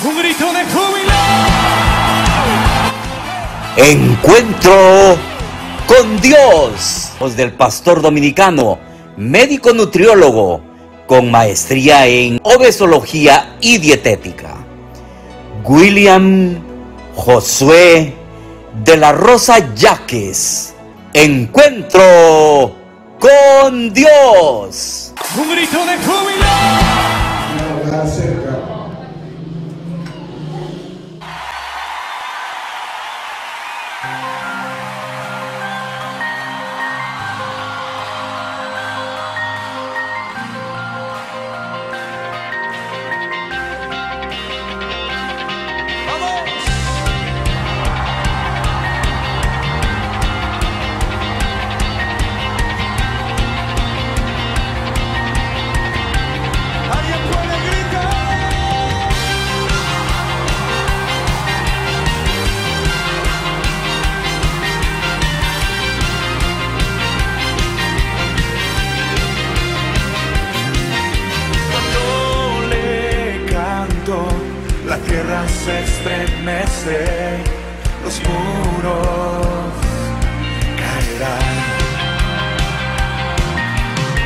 Un grito de júbilo. Encuentro con Dios. Voz del pastor dominicano, médico nutriólogo, con maestría en obesología y dietética, William Josué de la Rosa Yaques. Encuentro con Dios. Un grito de júbilo. La tierra se estremece, los muros caerán.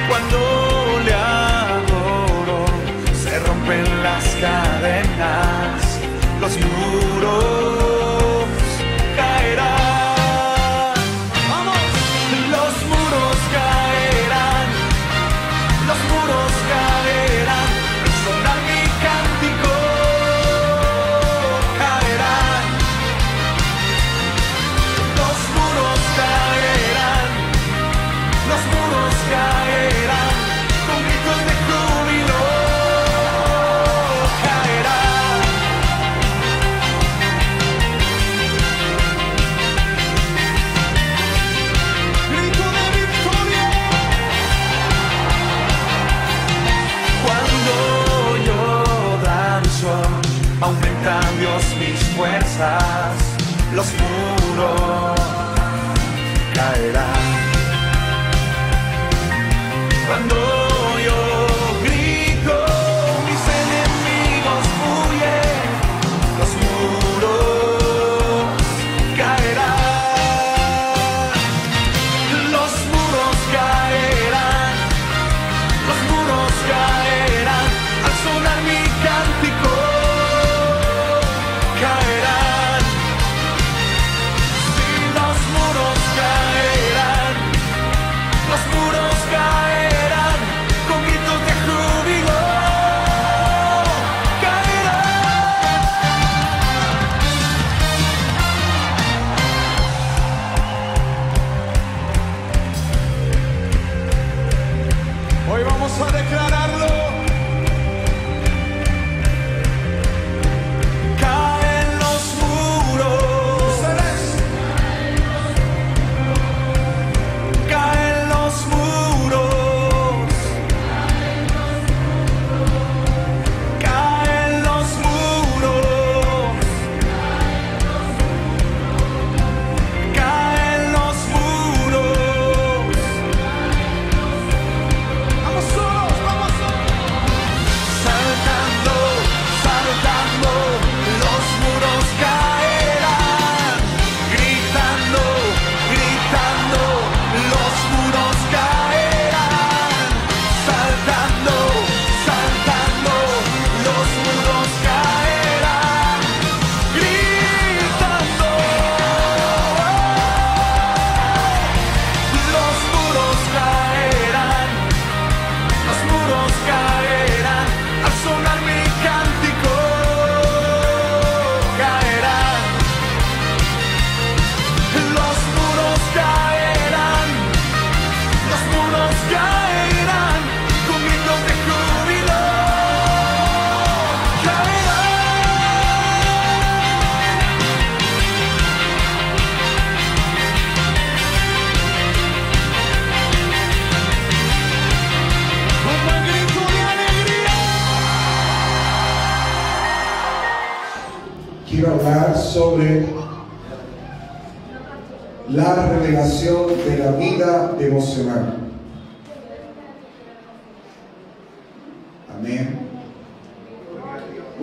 Cuando le adoro, se rompen las cadenas, los muros caerán. ¡Vamos! Los muros caerán, los muros caerán, al sonar mi cántico. Caerán con gritos de júbilo, caerán. Grito de victoria. Cuando yo danzo, aumenta Dios mis fuerzas, los muros caerán. Cuando yo grito, mis enemigos huyen, los muros caerán. Los muros caerán, los muros caerán, al sonar mi cántico caerán. Sí, los muros caerán, los muros caerán. Hoy vamos a declararlo. Caen los muros. Caen los muros. Caen los muros. Caen los muros. Saltando, saltando, los muros caerán. Gritando, gritando, los muros caerán. Saltando, saltando, los muros caerán. Gritando, los muros caerán. Los muros caerán, al sonar mi cántico caerán. Los muros caerán, los muros caerán, con gritos de júbilo caerán. Un buen grito de alegría. Quiero hablar sobre la revelación de la vida devocional. Amén.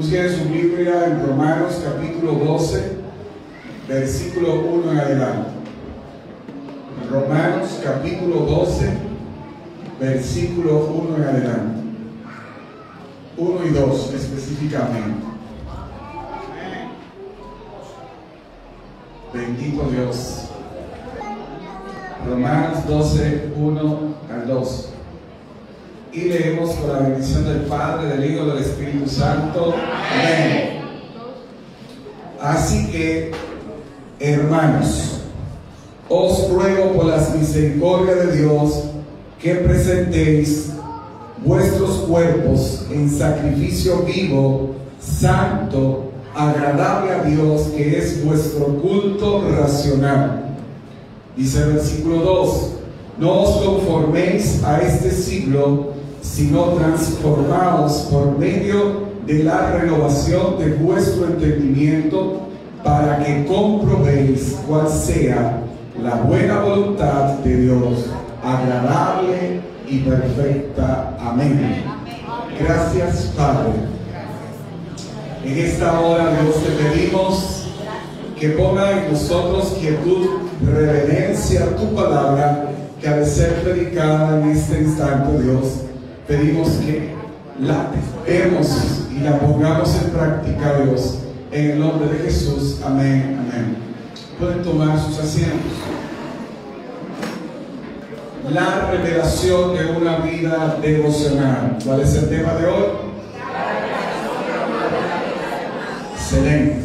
Busquen su Biblia en Romanos capítulo 12, versículo 1 en adelante. Romanos capítulo 12, versículo 1 en adelante. 1 y 2 específicamente. Bendito Dios. Romanos 12, 1 al 2. Y leemos con la bendición del Padre, del Hijo y del Espíritu Santo. Amén. Así que, hermanos, os ruego por las misericordias de Dios que presentéis vuestros cuerpos en sacrificio vivo, santo, agradable a Dios, que es vuestro culto racional. Dice el versículo 2: no os conforméis a este siglo, sino transformaos por medio de la renovación de vuestro entendimiento, para que comprobéis cuál sea la buena voluntad de Dios, agradable y perfecta. Amén. Gracias, Padre. En esta hora, Dios, te pedimos que ponga en nosotros quietud, reverencia a tu palabra, que al ser predicada en este instante, Dios, pedimos que la vemos y la pongamos en práctica, Dios, en el nombre de Jesús. Amén, amén. Pueden tomar sus asientos. La revelación de una vida devocional. ¿Cuál es el tema de hoy? Excelente.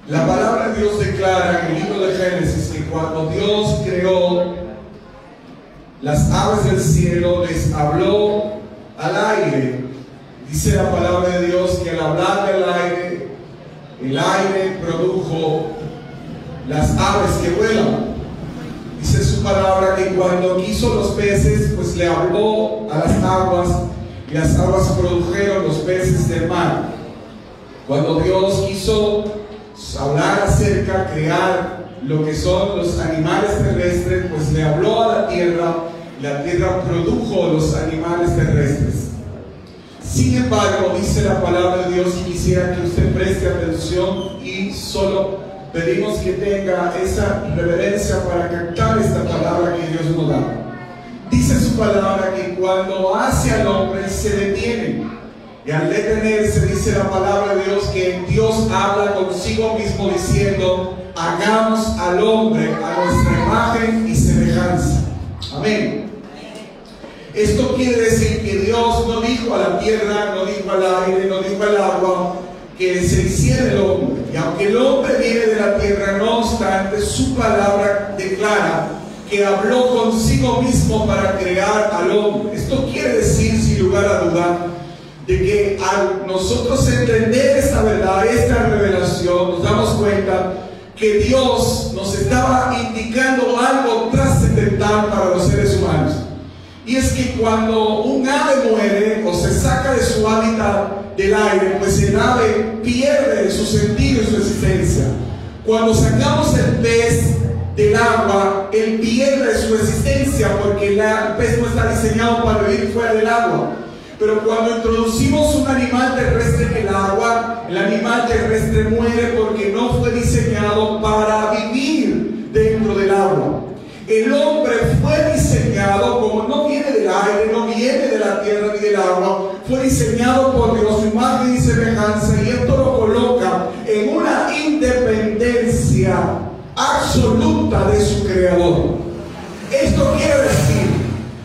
La palabra de Dios declara en el libro de Génesis que cuando Dios creó las aves del cielo, les habló al aire. Dice la palabra de Dios que al hablar del aire, el aire produjo las aves que vuelan. Dice su palabra que cuando quiso los peces, pues le habló a las aguas, y las aguas produjeron los peces del mar. Cuando Dios quiso hablar acerca, crear lo que son los animales terrestres, pues le habló a la tierra produjo los animales terrestres. Sin embargo, dice la palabra de Dios, y quisiera que usted preste atención y solo pedimos que tenga esa reverencia para captar esta palabra que Dios nos da. Dice su palabra que cuando hace al hombre se detiene, y al detenerse, dice la palabra de Dios que Dios habla consigo mismo diciendo: hagamos al hombre a nuestra imagen y semejanza. Amén. Esto quiere decir que Dios no dijo a la tierra, no dijo al aire, no dijo al agua que se hiciera el hombre. Y aunque el hombre viene de la tierra, no obstante, su palabra declara que habló consigo mismo para crear al hombre. Esto quiere decir, sin lugar a dudar, de que al nosotros entender esta verdad, esta revelación, nos damos cuenta que Dios nos estaba indicando algo trascendental para los seres humanos. Y es que cuando un ave muere o se saca de su hábitat del aire, pues el ave pierde su sentido y su existencia. Cuando sacamos el pez del agua, él pierde su existencia porque el pez no está diseñado para vivir fuera del agua. Pero cuando introducimos un animal terrestre en el agua, el animal terrestre muere porque no fue diseñado para vivir dentro del agua. El hombre fue diseñado, como no viene del aire, no viene de la tierra ni del agua, fue diseñado por Dios, su imagen y semejanza, y esto lo coloca en una independencia absoluta de su creador. Esto quiere decir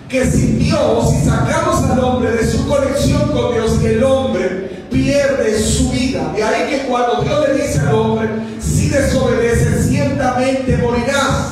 que sin Dios, si sacamos al hombre de su conexión con Dios, el hombre pierde su vida. De ahí que cuando Dios le dice al hombre: si desobedeces, ciertamente morirás.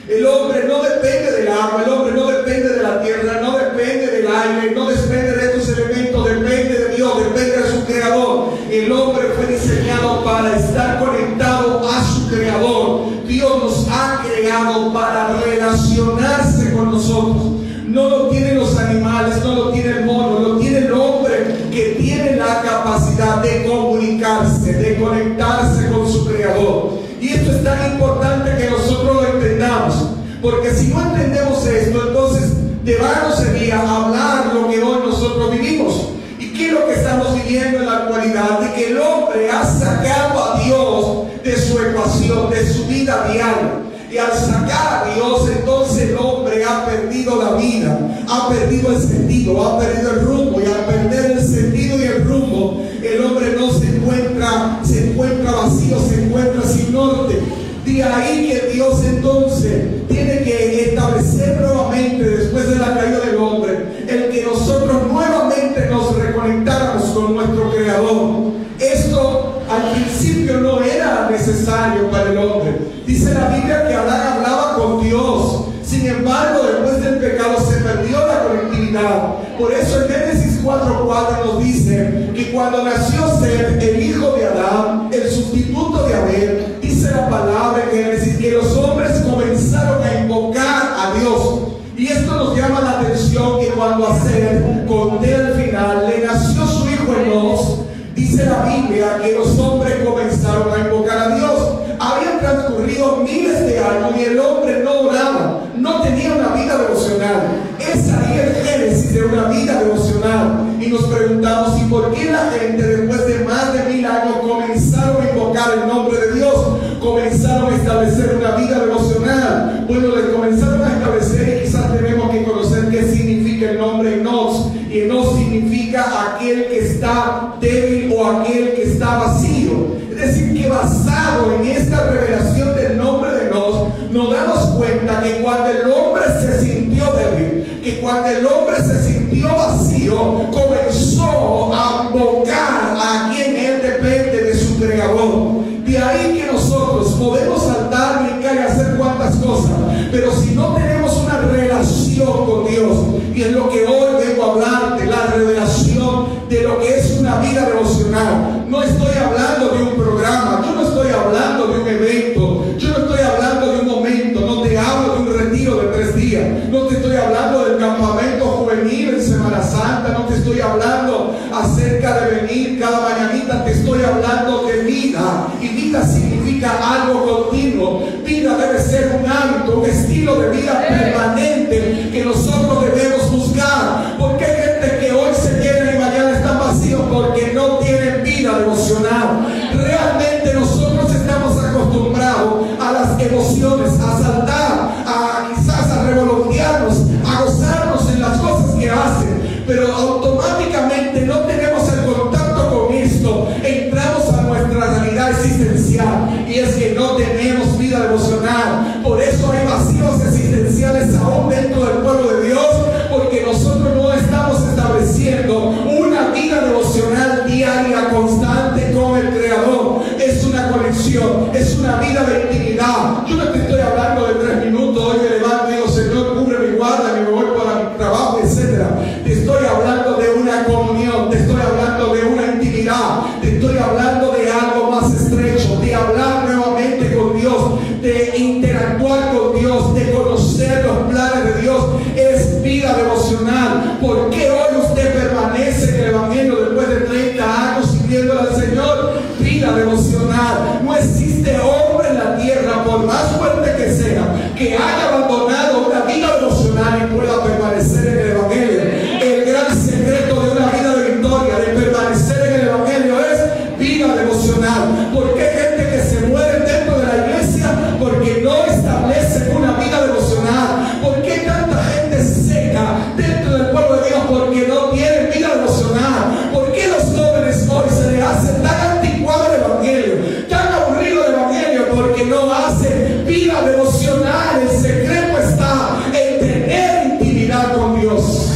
El hombre no depende del agua, el hombre no depende de la tierra, no depende del aire, no depende de estos elementos, depende de Dios, depende de su creador. El hombre fue diseñado para estar conectado a su creador. Dios nos ha creado para relacionarse con nosotros. No lo tienen los animales, no lo tiene el mono, lo tiene el hombre, que tiene la capacidad de comunicarse, de conectarse con su creador. Y esto es tan importante que nosotros lo entendamos, porque si no entendemos esto, entonces de vano sería hablar lo que hoy nosotros vivimos. ¿Y qué qué es lo que estamos viviendo en la actualidad? De que el hombre ha sacado a Dios de su ecuación, de su vida diaria. Y al sacar a Dios, entonces el hombre ha perdido la vida, ha perdido el sentido, ha perdido el rumbo. Y al perder el sentido y el rumbo, el hombre no se encuentra vacío, se encuentra sin norte. De ahí que Dios entonces tiene que establecer nuevamente, después de la caída del hombre, el que nosotros nuevamente nos reconectáramos con nuestro Creador. Esto al principio no era necesario para el hombre. Dice la Biblia que Adán hablaba con Dios. Sin embargo, después del pecado se perdió la conectividad. Por eso en Génesis 4:4 nos dice que cuando nació Set, el hijo de Adán, el sustituto de Abel, dice la palabra en Génesis que los hombres comenzaron a invocar a Dios. Y esto nos llama la atención que cuando a Set, con T al final, le nació su hijo Enos, dice la Biblia que los hombres comenzaron a invocar a Dios. Habían transcurrido miles de años y el hombre no oraba, no tenía una vida devocional. Es ahí el génesis de una vida devocional. Y nos preguntamos, ¿y por qué la gente después de más de 1000 años comenzaron a invocar el nombre de Dios? Comenzaron a establecer una vida devocional. Bueno, le comenzaron a establecer, y quizás tenemos que conocer qué significa el nombre Enos. Y Enos significa aquel que está débil o aquel que está vacío. Es decir, que basado en esta revelación del nombre de Enos, nos damos cuenta que cuando el hombre se sintió débil, que cuando el hombre se sintió vacío, comenzó a invocar a quien él depende de su Creador. De ahí que nosotros podemos saltar, brincar y hacer cuantas cosas, pero si no tenemos una relación con Dios, y es lo que hoy vengo a hablarte, la revelación de lo que es una vida devocional. No estoy hablando de un programa, yo no estoy hablando de un evento, yo no estoy hablando de un momento, no te hablo de un retiro de 3 días, no te estoy hablando del campamento juvenil en Semana Santa, no te estoy hablando acerca de venir cada mañanita, te estoy hablando de vida. Y vida significa algo continuo. Vida debe ser un hábito, un estilo de vida permanente que nosotros debemos buscar. Porque hay gente que hoy se llena y mañana están vacíos porque no tienen vida devocional. Realmente nosotros estamos acostumbrados a las emociones, a saltar, a quizás a revolotearnos, a gozarnos en las cosas que hacen, pero automáticamente no tenemos el contacto con esto, entramos a nuestra realidad existencial, y es que no tenemos vida devocional. Por eso hay vacíos existenciales aún dentro del pueblo de Dios, porque nosotros no estamos estableciendo una vida devocional diaria, constante con el Creador. Es una conexión, es una vida de intimidad. Yo no te estoy hablando de 3 minutos, hoy me levanto y digo, Señor, cúbreme y guárdame, me voy para mi trabajo, etc. Te estoy hablando de una comunión, te estoy hablando de una intimidad, te estoy hablando de algo más estrecho, de hablar nuevamente con Dios, de interactuar con Dios, de conocer los planes de Dios. Es vida devocional. ¿Por qué hoy usted permanece en el Evangelio después de 30 años sirviéndole al Señor? Vida devocional. No existe hombre en la tierra, por más fuerte que sea, que haya abandonado una vida devocional y pueda permanecer en el Evangelio. El gran secreto de una vida de victoria, de permanecer en el Evangelio, es vida devocional. ¿Por qué hay gente que se muere dentro de la iglesia? Porque no establecen una vida devocional. ¿Por qué hay tanta gente seca dentro del pueblo de Dios? Porque no tienen vida devocional. ¿Por qué los jóvenes hoy se les hace tan anticuado el Evangelio, tan aburrido el Evangelio? Porque no hacen vida devocional. El secreto está en tener intimidad con Dios.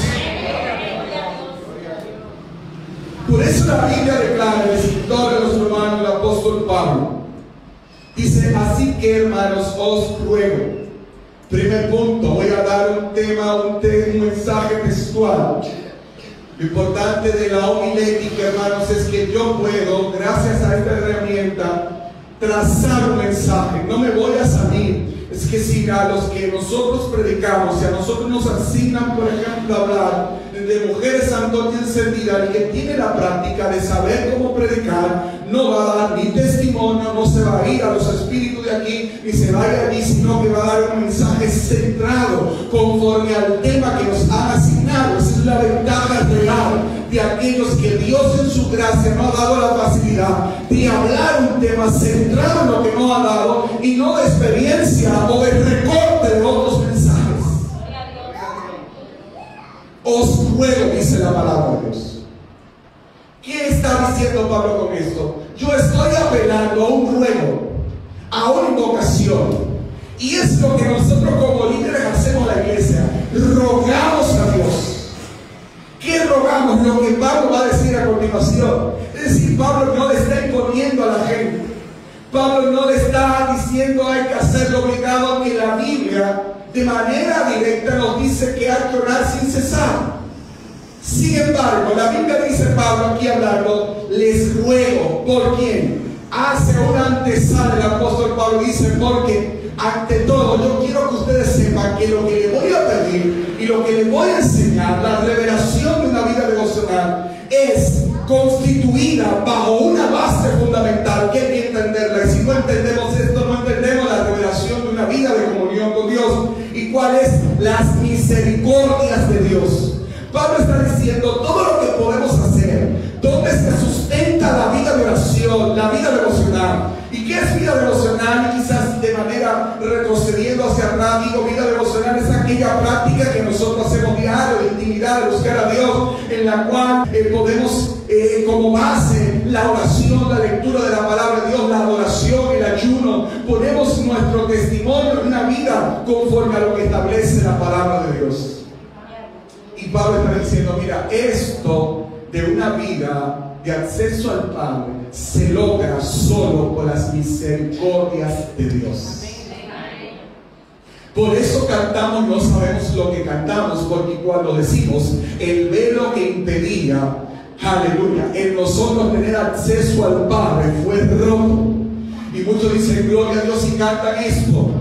Por eso la Biblia declara, el escritor de los Romanos, el apóstol Pablo, dice: así que, hermanos, os ruego. Primer punto, voy a dar un tema, un mensaje textual. Lo importante de la homilética, hermanos, es que yo puedo, gracias a esta herramienta, trazar un mensaje. No me voy a salir. Es que si a los que nosotros predicamos, si a nosotros nos asignan, por ejemplo, hablar de mujeres santas encendidas, y que tiene la práctica de saber cómo predicar, no va a dar ni testimonio, no se va a ir a los espíritus de aquí, ni se va a ir allí, sino que va a dar un mensaje centrado conforme al tema que nos han asignado. Esa es la ventaja real de de aquellos que Dios en su gracia no ha dado la facilidad de hablar un tema centrado en lo que no ha dado y no de experiencia o de recorte de otros mensajes. Os ruego, dice la palabra de Dios. ¿Qué está diciendo Pablo con esto? Yo estoy apelando a un ruego, a una invocación. Y es lo que nosotros como líderes hacemos en la iglesia. Rogamos a Dios. ¿Qué rogamos? Lo que Pablo va a decir a continuación. Es decir, Pablo no le está imponiendo a la gente. Pablo no le está diciendo hay que hacerlo obligado, aunque la Biblia de manera directa nos dice que hay que orar sin cesar. Sin embargo, la Biblia dice, Pablo aquí hablando, les ruego. ¿Por quién? Hace una antesala el apóstol Pablo, dice, porque ante todo yo quiero que ustedes sepan que lo que le voy a pedir y lo que le voy a enseñar, la revelación de una vida devocional, es constituida bajo una base fundamental que hay que entenderla. Y si no entendemos esto, no entendemos la revelación de una vida de comunión con Dios. ¿Y cuáles? Las misericordias de Dios. Pablo está diciendo todo lo que podemos hacer, donde se sustenta la vida de oración, la vida devocional. ¿Y qué es vida devocional? Y quizás de manera retrocediendo hacia atrás, digo, vida devocional es aquella práctica que nosotros hacemos diario de intimidad, de buscar a Dios, en la cual podemos como base la oración, la lectura de la palabra de Dios, la adoración, el ayuno. Ponemos nuestro testimonio en una vida conforme a lo que establece la palabra de Dios. Y Pablo está diciendo, mira, esto de una vida de acceso al Padre se logra solo por las misericordias de Dios. Por eso cantamos, no sabemos lo que cantamos, porque cuando decimos el velo que impedía, aleluya, en nosotros tener acceso al Padre fue roto. Y muchos dicen gloria a Dios y cantan esto.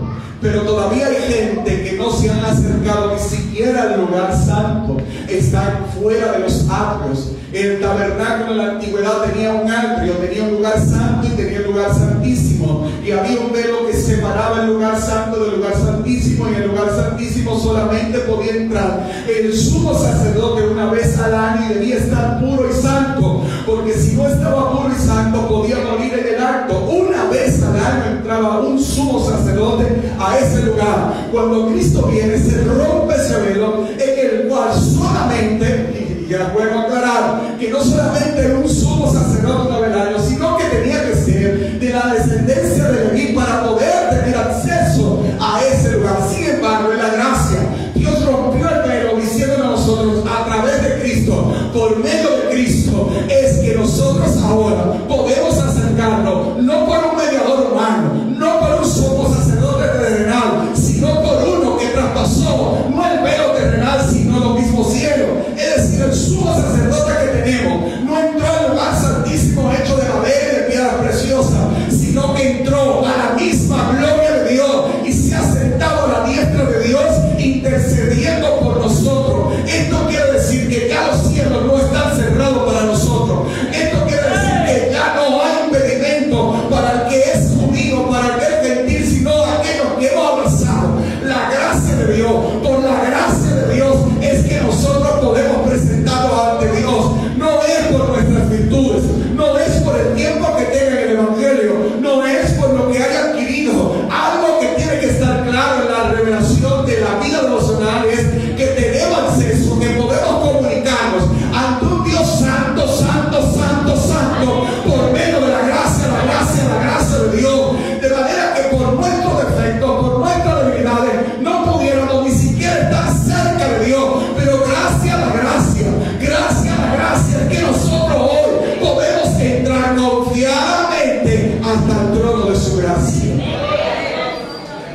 Pero todavía hay gente que no se han acercado ni siquiera al lugar santo. Están fuera de los atrios. El tabernáculo en la antigüedad tenía un atrio, tenía un lugar santo y tenía un lugar santísimo. Y había un velo que separaba el lugar santo del lugar santísimo. Y en el lugar santísimo solamente podía entrar el sumo sacerdote una vez al año y debía estar puro y santo. Porque si no estaba puro y santo podía morir en el acto. Una vez al año entraba un sumo sacerdote a ese lugar. Cuando Cristo viene se rompe ese velo en el cual solamente, y ya puedo aclarar, que no solamente era un sumo sacerdote una vez al año, sino que tenía que ser de la descendencia de Leví para poder tener acceso a ese lugar. Sin embargo, en la gracia, Dios rompió el velo diciéndonos a nosotros a través de Cristo, por medio de Cristo, es que nosotros ahora podemos acercarnos, no por un mediador humano, no por un sumo sacerdote terrenal, sino por uno que traspasó no el velo terrenal, sino los mismos cielos. Es decir, el sumo sacerdote que tenemos no entró al lugar santísimo hecho de madera y de piedra preciosa, sino que entró a la misma gloria de Dios y se ha sentado a la diestra de Dios intercediendo por nosotros. Esto quiere decir que ya los cielos no están cerrados para nosotros. Esto quiere decir que ya no hay impedimento para el que es judío, para el que es gentil, sino aquellos que hemos abrazado la gracia de Dios. Por la gracia de Dios es que nosotros podemos presentarnos ante Dios. No es por nuestras virtudes, no es por el tiempo que tenga en el Evangelio, no es por lo que haya adquirido. Algo que tiene que estar claro en la revelación de la vida devocional es que tenemos acceso, que podemos comunicarnos ante un Dios santo, santo, santo, santo, por medio de la gracia, la gracia, la gracia de Dios. De manera que por nuestros defectos, por nuestras debilidades, no pudiéramos ni siquiera estar cerca de Dios. Pero gracias a la gracia, gracias a la gracia, es que nosotros hoy podemos entrar confiadamente hasta el trono de su gracia.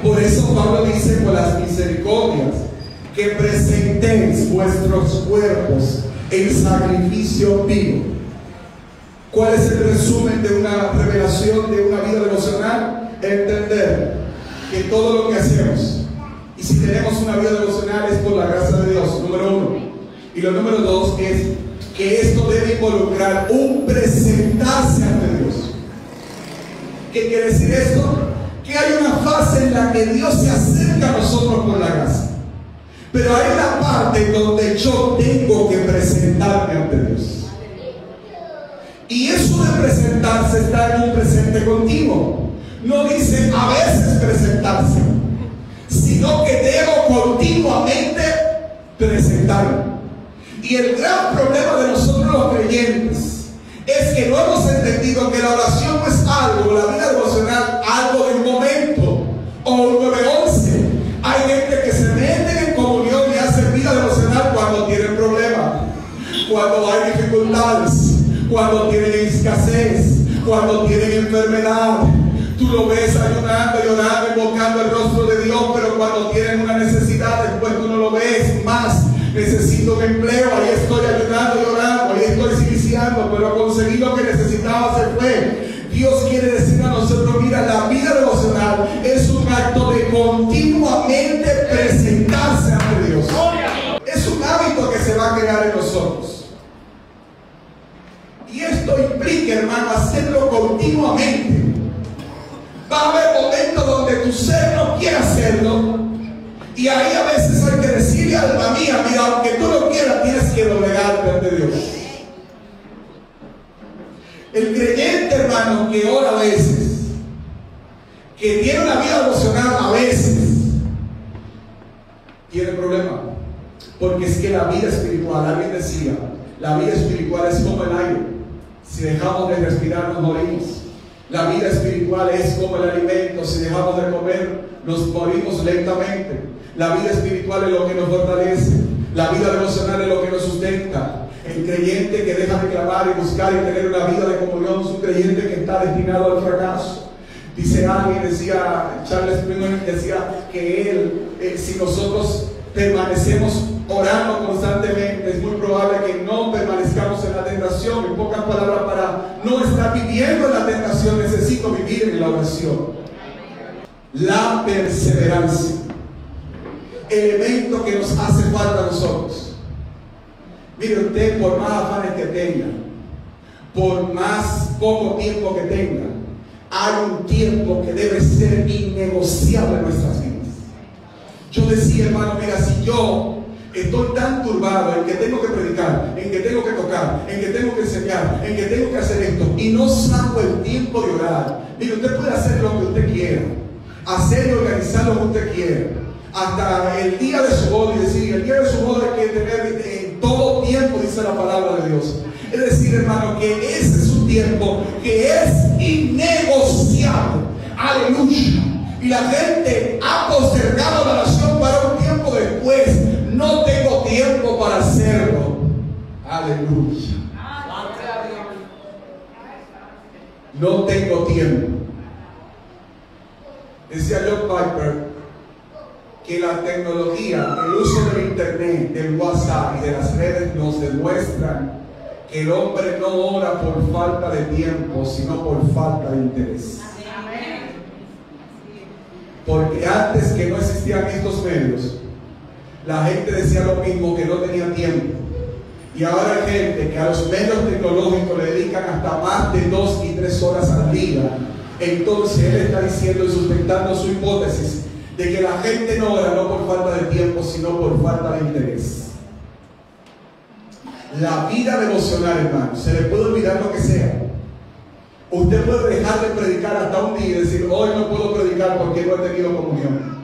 Por eso Pablo dice, por las misericordias, que presentéis vuestros cuerpos en sacrificio vivo. ¿Cuál es el resumen de una revelación de una vida devocional? Entender que todo lo que hacemos, y si tenemos una vida devocional, es por la gracia de Dios, número uno. Y lo número dos es que esto debe involucrar un presentarse ante Dios. ¿Qué quiere decir esto? Que hay una fase en la que Dios se acerca a nosotros por la gracia. Pero hay una parte donde yo tengo que presentarme ante Dios. Y eso de presentarse está en un presente continuo. No dice a veces presentarse, sino que debo continuamente presentarme. Y el gran problema de nosotros los creyentes es que no hemos entendido que la oración no es algo, la vida devocional, algo del momento o un 911. Hay gente que se mete en comunión y hace vida devocional cuando tienen problemas, cuando hay dificultades, cuando tienen escasez, cuando tienen enfermedad. Tú lo ves ayunando, llorando, invocando el rostro de Dios, pero cuando tienen una necesidad, después tú no lo ves más. Necesito un empleo, ahí estoy ayudando, llorando, ahí estoy iniciando, pero conseguí lo que necesitaba, se fue. Dios quiere decir a nosotros, mira, la vida devocional es un acto de continuamente presentarse ante Dios. Es un hábito que se va a crear en nosotros. Y esto implica, hermano, hacerlo continuamente. Va a haber momentos donde tu ser no quiere hacerlo. Y ahí a veces hay que decirle, alma mía, mira, aunque tú no quieras, tienes que doblegarte ante Dios. El creyente, hermano, que ora a veces, que tiene una vida devocional a veces, tiene problema. Porque es que la vida espiritual, alguien decía, la vida espiritual es como el aire. Si dejamos de respirar, nos morimos. La vida espiritual es como el alimento. Si dejamos de comer, nos morimos lentamente. La vida espiritual es lo que nos fortalece. La vida devocional es lo que nos sustenta. El creyente que deja de clamar y buscar y tener una vida de comunión es un creyente que está destinado al fracaso. Dice alguien, decía Charles Spurgeon, decía que él, si nosotros permanecemos orando constantemente, es muy probable que no permanezcamos en la tentación. En pocas palabras, para no estar viviendo en la tentación, necesito vivir en la oración. La perseverancia, elemento que nos hace falta a nosotros. Mire usted, por más afanes que tenga, por más poco tiempo que tenga, hay un tiempo que debe ser innegociable en nuestras vidas. Yo decía, hermano, mira, si yo estoy tan turbado en que tengo que predicar, en que tengo que tocar, en que tengo que enseñar, en que tengo que hacer esto, y no saco el tiempo de orar. Mire, usted puede hacer lo que usted quiera, hacer y organizar lo que usted quiera, hasta el día de su boda, y decir, el día de su boda hay que tener en todo tiempo, dice la palabra de Dios. Es decir, hermano, que ese es un tiempo que es innegociable. Aleluya. Y la gente ha postergado la oración para un tiempo después. No tengo tiempo para hacerlo. Aleluya. No tengo tiempo. Decía John Piper que la tecnología, el uso del internet, del WhatsApp y de las redes nos demuestran que el hombre no ora por falta de tiempo, sino por falta de interés. Porque antes que no existían estos medios, la gente decía lo mismo, que no tenía tiempo. Y ahora hay gente que a los medios tecnológicos le dedican hasta más de 2 y 3 horas al día. Entonces él está diciendo y sustentando su hipótesis de que la gente no ora no por falta de tiempo, sino por falta de interés. La vida devocional, hermano, se le puede olvidar lo que sea. Usted puede dejar de predicar hasta un día y decir, hoy no puedo predicar porque no he tenido comunión,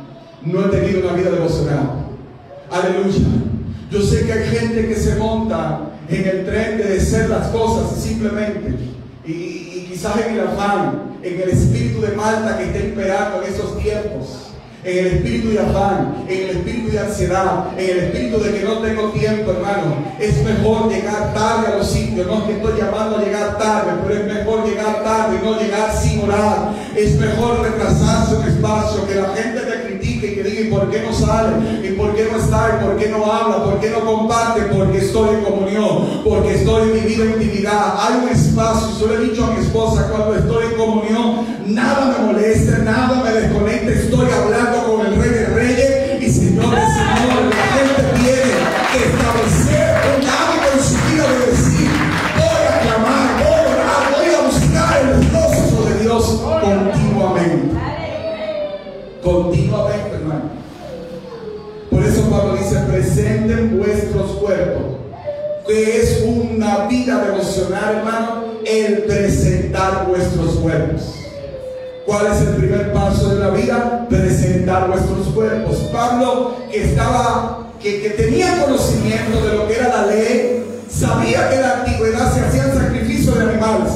no he tenido una vida devocional. Aleluya. Yo sé que hay gente que se monta en el tren de hacer las cosas simplemente y quizás en el afán, en el espíritu de Malta que está imperando en esos tiempos, en el espíritu de afán, en el espíritu de ansiedad, en el espíritu de que no tengo tiempo, hermano. Es mejor llegar tarde a los sitios. No es que estoy llamando a llegar tarde, pero es mejor llegar tarde y no llegar sin orar. Es mejor retrasarse un espacio, que la gente te critique y que diga, ¿y por qué no sale? ¿Y por qué no está? ¿Y por qué no habla? ¿Por qué no comparte? Porque estoy en comunión, porque estoy viviendo intimidad. Hay un espacio, yo le he dicho a mi esposa, cuando estoy en comunión, nada me molesta, nada me desconecta, estoy hablando con el Rey de Reyes y Señor de Señores. La gente tiene que establecer un hábito en su vida de decir, voy a clamar, voy a orar, voy a buscar el rostro de Dios continuamente. Continuamente, hermano. Por eso Pablo dice, que es una vida devocional, hermano, el presentar vuestros cuerpos. ¿Cuál es el primer paso de la vida? Presentar vuestros cuerpos. Pablo, que tenía conocimiento de lo que era la ley, sabía que en la antigüedad se hacían sacrificios de animales.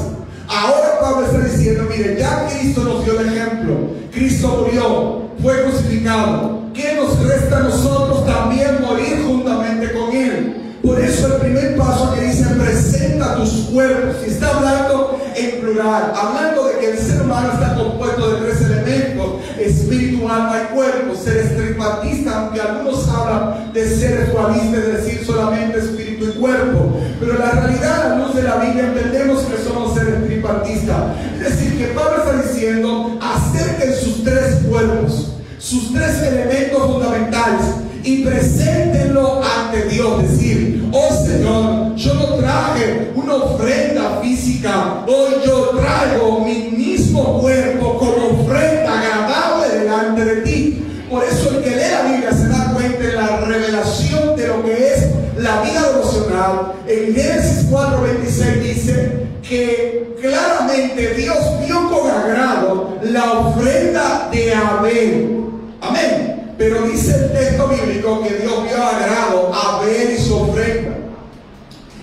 Ahora Pablo está diciendo, mire, ya Cristo nos dio el ejemplo. Cristo murió, fue crucificado. ¿Qué nos resta a nosotros? También morir juntamente con Él. Por eso el primer paso que dice, presenta tus cuerpos, y está hablando en plural, hablando de que el ser humano está compuesto de 3 elementos: espíritu, alma y cuerpo. Seres tripartistas, aunque algunos hablan de seres dualistas, es decir, solamente espíritu y cuerpo, pero la realidad, a la luz de la Biblia, entendemos que somos seres tripartistas. Es decir, que Pablo está diciendo, acerquen sus 3 cuerpos, sus 3 elementos fundamentales, y preséntenlo ante Dios. Decir, oh Señor, yo no traje una ofrenda física, hoy yo traigo mi mismo cuerpo como ofrenda agradable delante de ti. Por eso el que lee la Biblia se da cuenta de la revelación de lo que es la vida devocional. En Génesis 4:26 dice que claramente Dios vio con agrado la ofrenda de Abel. Amén. Pero dice el texto bíblico que Dios vio agrado a Abel y su ofrenda.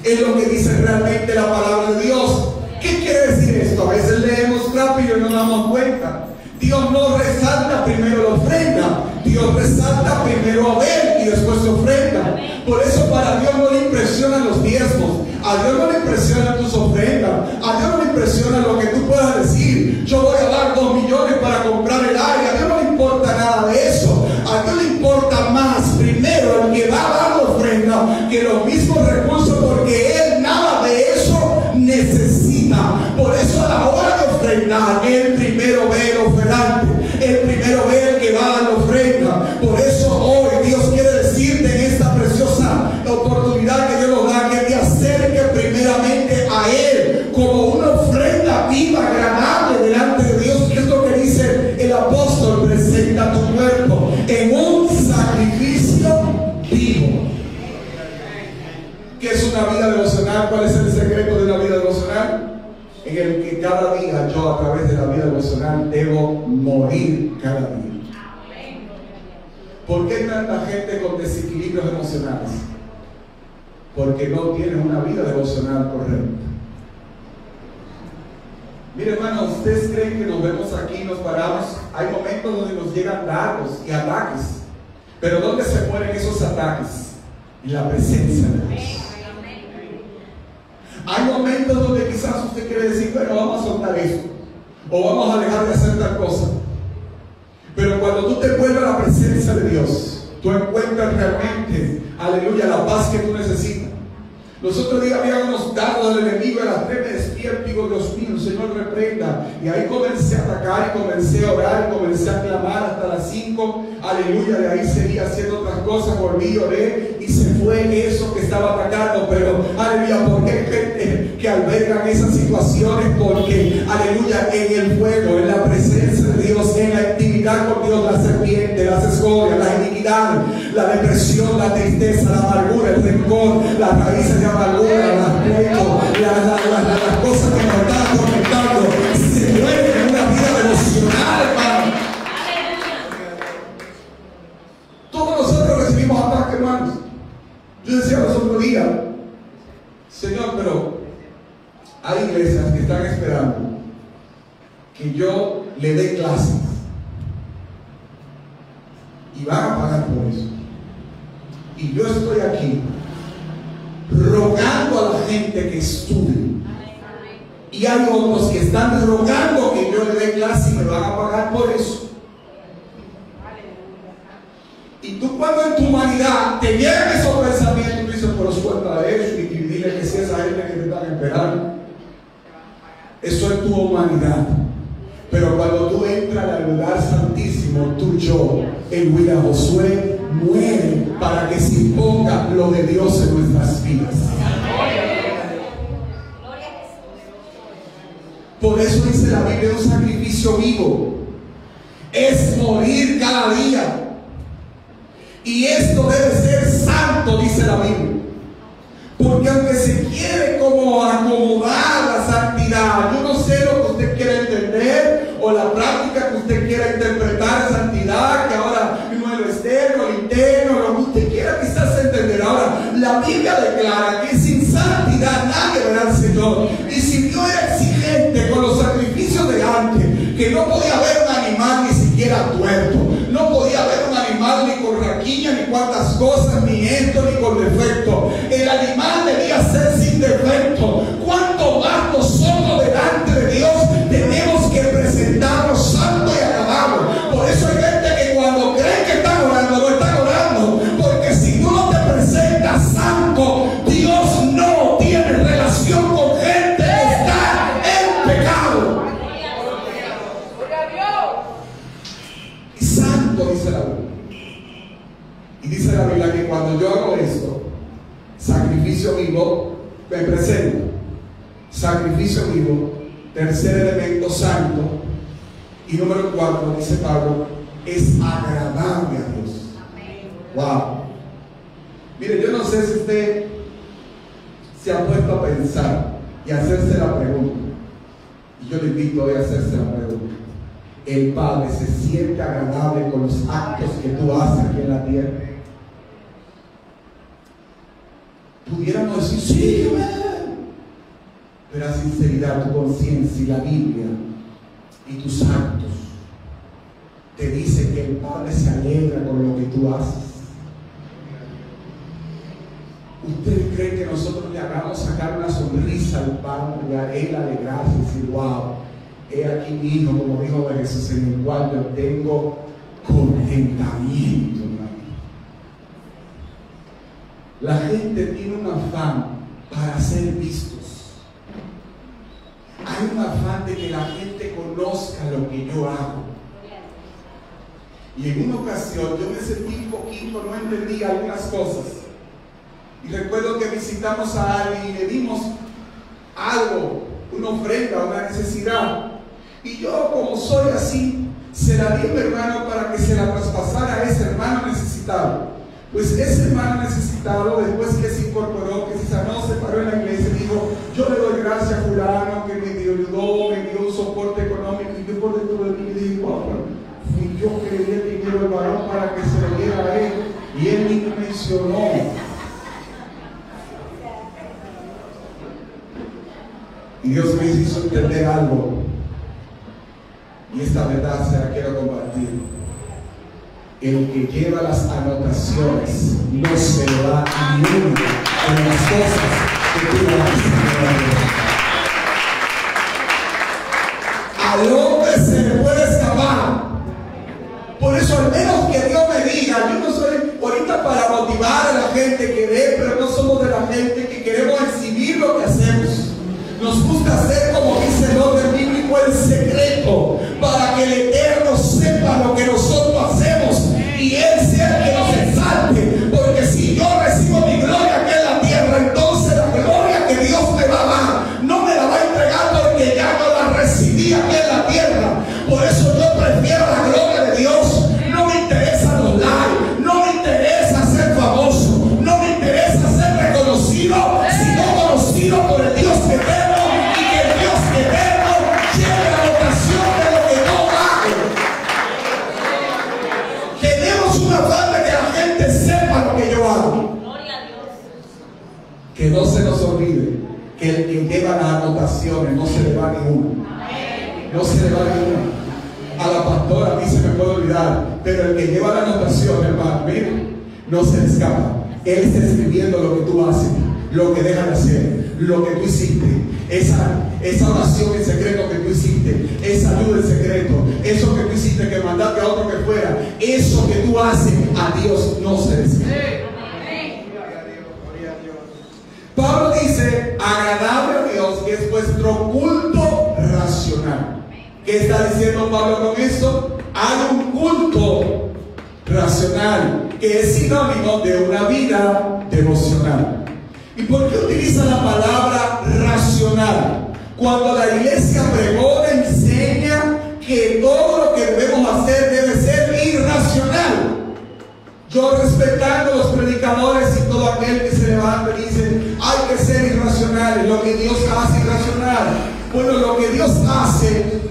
Es lo que dice realmente la palabra de Dios. ¿Qué quiere decir esto? A veces leemos rápido y no nos damos cuenta. Dios no resalta primero la ofrenda, Dios resalta primero a Abel y después su ofrenda. Por eso para Dios no le impresionan los diezmos, a Dios no le impresionan tus ofrendas, a Dios no le impresiona lo que tú puedas decir. Yo voy a dar 2 millones para comprar el aire. A Dios no le importa nada de eso. A Dios le importa más primero el que va a dar la ofrenda que los mismos recursos, porque Él nada de eso necesita. Por eso a la hora de ofrendar, Él primero ve el oferante, Él primero ve el que va a dar la ofrenda. Por eso hoy Dios quiere decirte en esta preciosa oportunidad que Dios nos da, que te acerque primeramente a Él como una ofrenda viva, agradable delante de Dios. ¿Qué es lo que dice el apóstol? Presenta tu cuerpo en un sacrificio vivo. ¿Qué es una vida devocional? ¿Cuál es el secreto de la vida devocional? En el que cada día yo, a través de la vida devocional, debo morir cada día. ¿Por qué tanta gente con desequilibrios emocionales? Porque no tienen una vida devocional correcta. Mire, hermano, ¿ustedes creen que nos vemos aquí, nos paramos? Hay momentos donde nos llegan dardos y ataques. Pero ¿dónde se mueren esos ataques? En la presencia de Dios. Hay momentos donde quizás usted quiere decir, bueno, vamos a soltar esto, o vamos a dejar de hacer tal cosa. Pero cuando tú te vuelves a la presencia de Dios, tú encuentras realmente, aleluya, la paz que tú necesitas. Los otros días había unos dardos del enemigo, a las 3 me despierto y digo, Dios mío, el Señor reprenda. Y ahí comencé a atacar y comencé a orar y comencé a clamar hasta las 5. Aleluya, de ahí seguía haciendo otras cosas, volví, oré y se fue eso que estaba atacando. Pero, aleluya, porque hay gente que albergan esas situaciones, porque, aleluya, en el fuego, en la presencia de Dios, en la intimidad con Dios, la serpiente, las escorias, la iniquidad, la depresión, la tristeza, la amargura, el rencor, las raíces de amargura, las cosas que nos están atormentando, se mueven en una vida devocional, hermano. Todos nosotros recibimos ataques, hermanos. Yo decía los otros días, Señor, pero hay iglesias que están esperando que yo le dé clases y van a pagar por eso. Y yo estoy aquí rogando a la gente que estudie. Y hay otros que están rogando que yo le dé clase y me van a pagar por eso. Y tú, cuando en tu humanidad te llegan esos pensamientos, tú dices, pero suelta eso y dile que si esa gente que te están esperando. Eso es tu humanidad. Pero cuando tú entras al lugar santísimo, tú, yo, el Huila Josué, muere para que se imponga lo de Dios en nuestras vidas. Por eso dice la Biblia, un sacrificio vivo es morir cada día. Y esto debe ser santo, dice la Biblia. Porque aunque se quiere como acomodar la santidad, yo no sé lo que usted quiere entender o la práctica que usted quiera interpretar de santidad, que ahora no es lo externo, lo interno, lo que usted quiera quizás entender. Ahora, la Biblia declara que sin santidad nadie verá al Señor. Y si Dios era exigente con los sacrificios de antes, que no podía haber un animal ni siquiera tuerto, no podía haber un animal ni con raquiña, ni cuantas cosas, ni esto, ni con defecto. El animal debía ser sin defecto. ¿Cuánto más nosotros delante de Dios tenemos que presentarnos santo y agradable? Por eso hay gente que cuando creen que están orando, no están orando. Porque si tú no te presentas santo, Dios no tiene relación con gente que está en pecado. Y santo, dice la Biblia. Y dice la Biblia que cuando yo hago esto, sacrificio vivo, me presento. Sacrificio vivo, tercer elemento, santo. Y número 4, dice Pablo, es agradable a Dios. Wow. Mire, yo no sé si usted se ha puesto a pensar y a hacerse la pregunta. Y yo le invito hoy a hacerse la pregunta. ¿El Padre se siente agradable con los actos que tú haces aquí en la tierra? Pudiéramos decir, sí, pero a sinceridad, tu conciencia y la Biblia y tus actos te dicen que el Padre se alegra con lo que tú haces. ¿Usted cree que nosotros le hagamos sacar una sonrisa al Padre y a Él alegrarse y decir, wow, he aquí mi hijo, como dijo Jesús, en el cual yo tengo contentamiento? La gente tiene un afán para ser vistos. Hay un afán de que la gente conozca lo que yo hago. Y en una ocasión yo me sentí un poquito, no entendí algunas cosas. Y recuerdo que visitamos a alguien y le dimos algo, una ofrenda, una necesidad. Y yo, como soy así, se la di a mi hermano para que se la traspasara a ese hermano necesitado. Pues ese hermano necesitado, después que se incorporó, que se sanó, se paró en la iglesia y dijo, yo le doy gracias a fulano que me ayudó, me dio un soporte económico. Y yo por dentro de mí le dije, wow, fui yo que le di el dinero al varón para que se lo diera a él. Y él ni me mencionó. Y Dios me hizo entender algo. Y esta verdad se la quiero compartir. El que lleva las anotaciones no se le va ni una de las cosas que tú le vas a hacer. Al hombre se le puede escapar. Por eso, al menos que Dios me diga, yo no soy ahorita para motivar a la gente que ve, pero no somos de la gente que queremos exhibir lo que hacemos. Nos gusta hacer, como dice el orden bíblico, el secreto, para que el Eterno sepa lo que nosotros hacemos y Él sea el que nos exalte. Porque si yo recibo mi gloria aquí en la tierra, entonces la gloria que Dios me va a dar no me la va a entregar, porque ya no la recibí aquí en la tierra. Por eso yo prefiero la gloria de Dios. No me interesan los likes, no me interesa ser famoso, no me interesa ser reconocido, sino conocido por el Dios eterno. Que no se nos olvide que el que lleva las anotaciones no se le va ni una. No se le va ni una. A la pastora a mí se me puede olvidar, pero el que lleva la anotación, hermano, mira, no se le escapa. Él está escribiendo lo que tú haces, lo que dejas de hacer, lo que tú hiciste, esa oración en secreto que tú hiciste, esa ayuda en secreto, eso que tú hiciste, que mandaste a otro que fuera, eso que tú haces, a Dios no se le escapa. Pablo dice, agradable a Dios, que es vuestro culto racional. ¿Qué está diciendo Pablo con esto? Hay un culto racional, que es sinónimo de una vida devocional. ¿Y por qué utiliza la palabra racional? Cuando la iglesia pregona, enseña que todo lo que debemos hacer debe ser irracional. Yo, respetando a los predicadores y todo aquel que se levanta y dice, hay de ser irracionales, lo que Dios hace irracional. Bueno, lo que Dios hace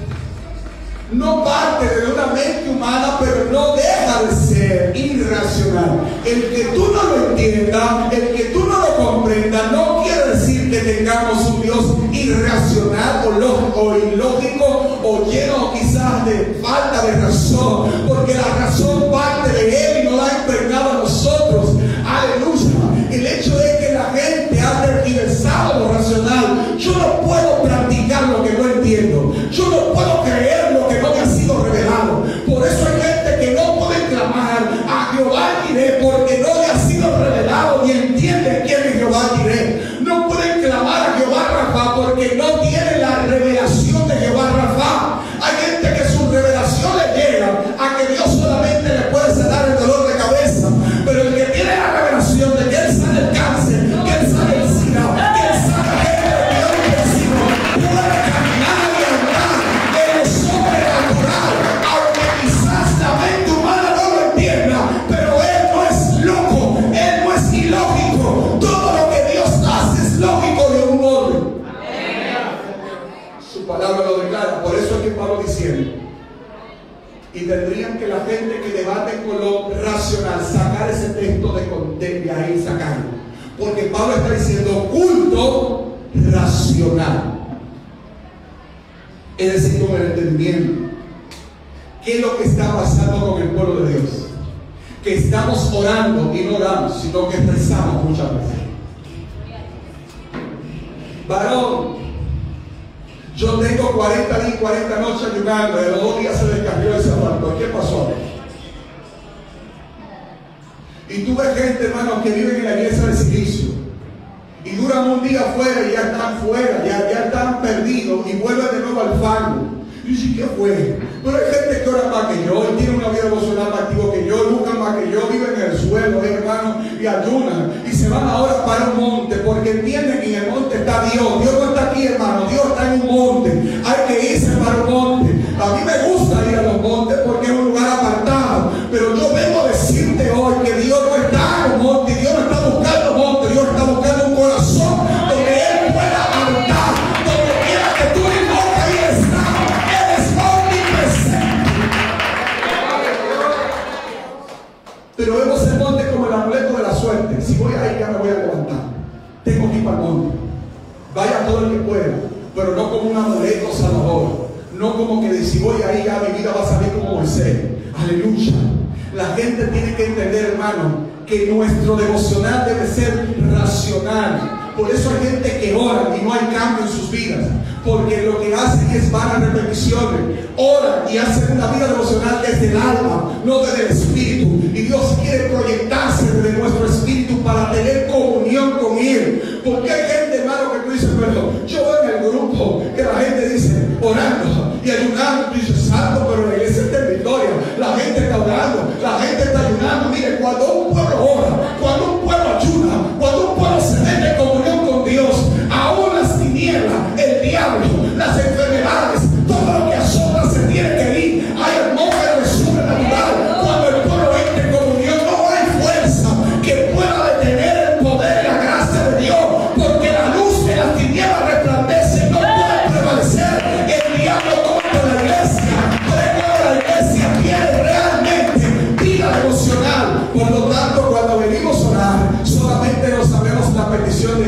no parte de una mente humana, pero no deja de ser irracional. El que tú no lo entiendas, el que tú no lo comprendas, no quiere decir que tengamos un Dios irracional o ilógico o lleno quizás de falta de razón, porque la razón parte de Él y nos la ha impregnado a nosotros. Aleluya. El hecho de que la gente ha tergiversado lo racional. Yo no puedo practicar lo que no entiendo. Yo no puedo creer lo que no me ha sido revelado. Por eso hay gente que no puede clamar a Jehová Jireh porque no le ha sido revelado ni entiende quién es Jehová Jireh. No pueden clamar a Jehová Rafa porque no tienen la revelación de Jehová Rafa. Hay gente que su revelación le llega a que Dios solamente le puede sanar el dolor de cabeza, pero el que tiene la revelación de que Él sana el cáncer, que Él sana el SIDA, que Él sana gente de cuidado intensivo, puede caminar y andar en lo sobrenatural, aunque quizás la mente humana no lo entienda, pero Él no es loco, Él no es ilógico. Todo lo que Dios hace es lógico de un orden. Su palabra lo declara. Por eso es que Pablo diciendo, y tendrían que la gente que debate con lo racional sacar ese texto de ahí, sacarlo, porque Pablo está diciendo culto racional, es decir, con el entendimiento. ¿Qué es lo que está pasando con el pueblo de Dios? Que estamos orando y no oramos, sino que rezamos muchas veces. Varón, yo tengo 40 días y 40 noches ayunando, de los 2 días se descarrió ese aparto. ¿Qué pasó? Y tú ves gente, hermano, que viven en la iglesia de Silicio y duran un día fuera y ya están fuera, ya están perdidos y vuelven de nuevo al fango. Y dice, ¿qué fue? Pero hay gente que ora más que yo y tiene una vida devocional más activa que yo, buscan más que yo, viven en el suelo, hermano, y ayunan y se van ahora para un monte porque entienden que en el monte está Dios. Dios no está aquí, hermano, Dios está en un monte. Hay que irse para un monte. A mí me gusta ir a los montes porque es un lugar apartado, pero yo vengo a decirte hoy que Dios no está en un monte, Dios no está buscando monte, Dios está buscando un corazón donde Él pueda habitar, donde quiera que tú invocas y está. Él es omnipresente. Pero vemos el monte como el amuleto de la suerte. Si voy ahí ya me voy a levantar. Tengo que ir para el monte. Vaya todo el que pueda, pero no como un amuleto salvador. No como que si voy ahí ya mi vida va a salir como Moisés. Aleluya. La gente tiene que entender, hermano, que nuestro devocional debe ser racional. Por eso hay gente que ora y no hay cambio en sus vidas, porque lo que hacen es vanas repeticiones. Oran y hacen una vida devocional desde el alma, no desde el espíritu. Y Dios quiere proyectarse desde nuestro espíritu para tener comunión con Él. Porque hay gente, hermano, que tú dices, perdón, yo veo en el grupo que la gente dice, orando y ayunando, tú dices, santo, pero la iglesia está en victoria. La gente está orando, la gente está ayunando. Mire, cuando un pueblo ora, cuando un pueblo ayuna, cuando un pueblo se mete en comunión con Dios, aún las tinieblas, el diablo, las enfermedades, todo lo que azota se tiene que ir. Hay atmósfera de sobrenatural. Cuando el pueblo entra en comunión, no hay fuerza que pueda detener el poder y la gracia de Dios, porque la luz de las tinieblas resplandece y no puede prevalecer el diablo contra la iglesia. Pero la iglesia tiene realmente vida devocional. Por lo tanto, cuando venimos a orar, solamente no sabemos la petición de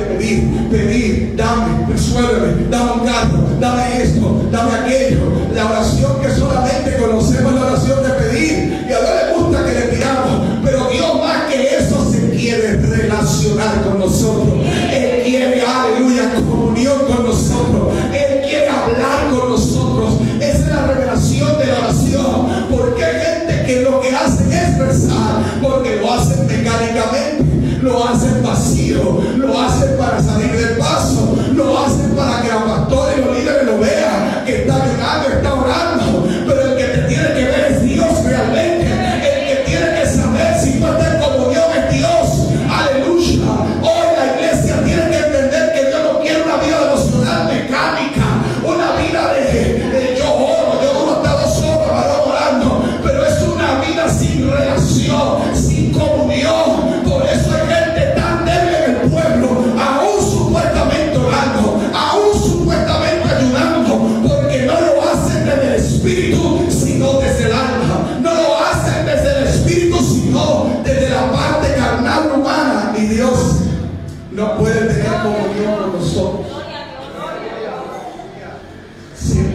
pedir, dame, resuélveme, dame un carro, dame esto, dame aquello. La oración que solamente conocemos, la oración de pedir, y a Dios le gusta que le pidamos, pero Dios más que eso se quiere relacionar con nosotros. Él quiere, aleluya, comunión con nosotros. Él quiere hablar con nosotros. Esa es la revelación de la oración. Porque hay gente que lo que hacen es rezar, porque lo hacen mecánicamente, lo hacen vacío, lo hacen para salir del paso, lo hacen para que los pastores y los líderes lo vean, que está ayunando, está orando. Pero el que te tiene que ver es Dios realmente. El que tiene que saber si tú estás en comunión es Dios. Aleluya. Hoy la iglesia tiene que entender que Dios no quiere una vida devocional mecánica, una vida de yo oro, yo duro hasta 2 horas orando, pero es una vida sin relación, sin comunión. Por eso hay gente tan débil en el pueblo, aún su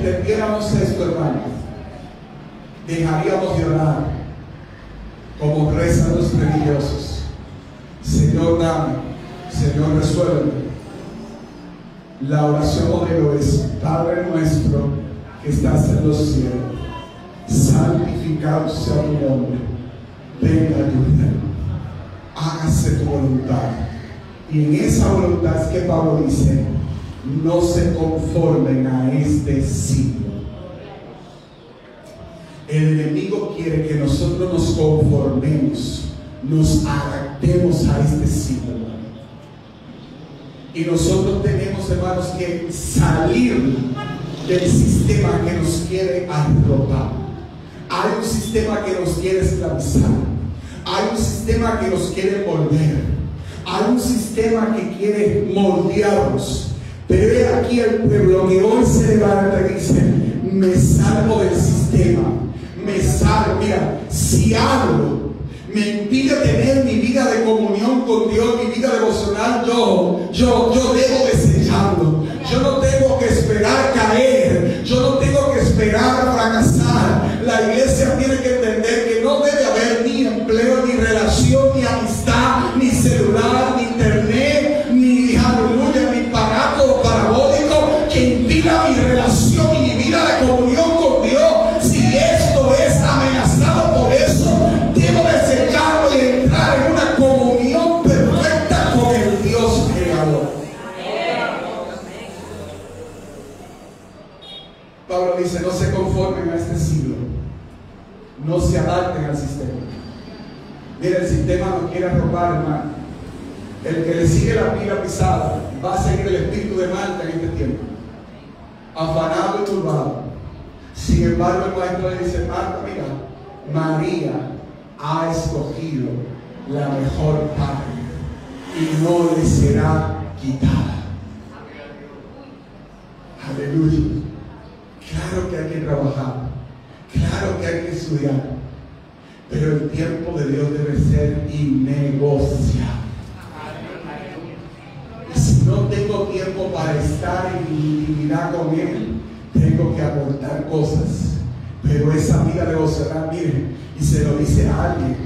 entendiéramos esto, hermanos, dejaríamos de orar como rezan los religiosos. Señor, dame, Señor, resuélveme. La oración modelo es: Padre nuestro que estás en los cielos, santificado sea tu nombre, venga tu reino, hágase tu voluntad. Y en esa voluntad es que Pablo dice: no se conformen a este siglo. El enemigo quiere que nosotros nos conformemos, nos adaptemos a este siglo, hermano. Y nosotros tenemos, hermanos, que salir del sistema que nos quiere arrotar. Hay un sistema que nos quiere esclavizar. Hay un sistema que nos quiere volver. Hay un sistema que quiere moldearnos. Pero he aquí el pueblo que hoy se levanta y dice: me salgo del sistema, me salgo. Mira, si algo me impide tener mi vida de comunión con Dios, mi vida devocional, yo debo desecharlo. Yo no tengo que esperar caer, yo no tengo que esperar fracasar. La iglesia tiene que entender que no debe haber ni empleo, ni relación, ni amistad, ni celular, ni internet, ni aleluya, ni aparato parabólico que impida mi relación y mi vida de comunión con Dios. Si esto es amenazado por eso, debo desejarlo y entrar en una comunión perfecta con el Dios creador. Pablo dice: no se conformen a este siglo, no se adapten al sistema. Mira, el sistema no quiere robar, hermano. El que le sigue la pila pisada va a seguir el espíritu de Marta en este tiempo, afanado y turbado. Sin embargo, el maestro le dice: Marta, mira, María ha escogido la mejor parte y no le será quitada. Aleluya. Claro que hay que trabajar, claro que hay que estudiar, pero el tiempo de Dios debe ser innegociable. Y si no tengo tiempo para estar en intimidad con Él, tengo que aportar cosas. Pero esa vida devocional, miren, y se lo dice a alguien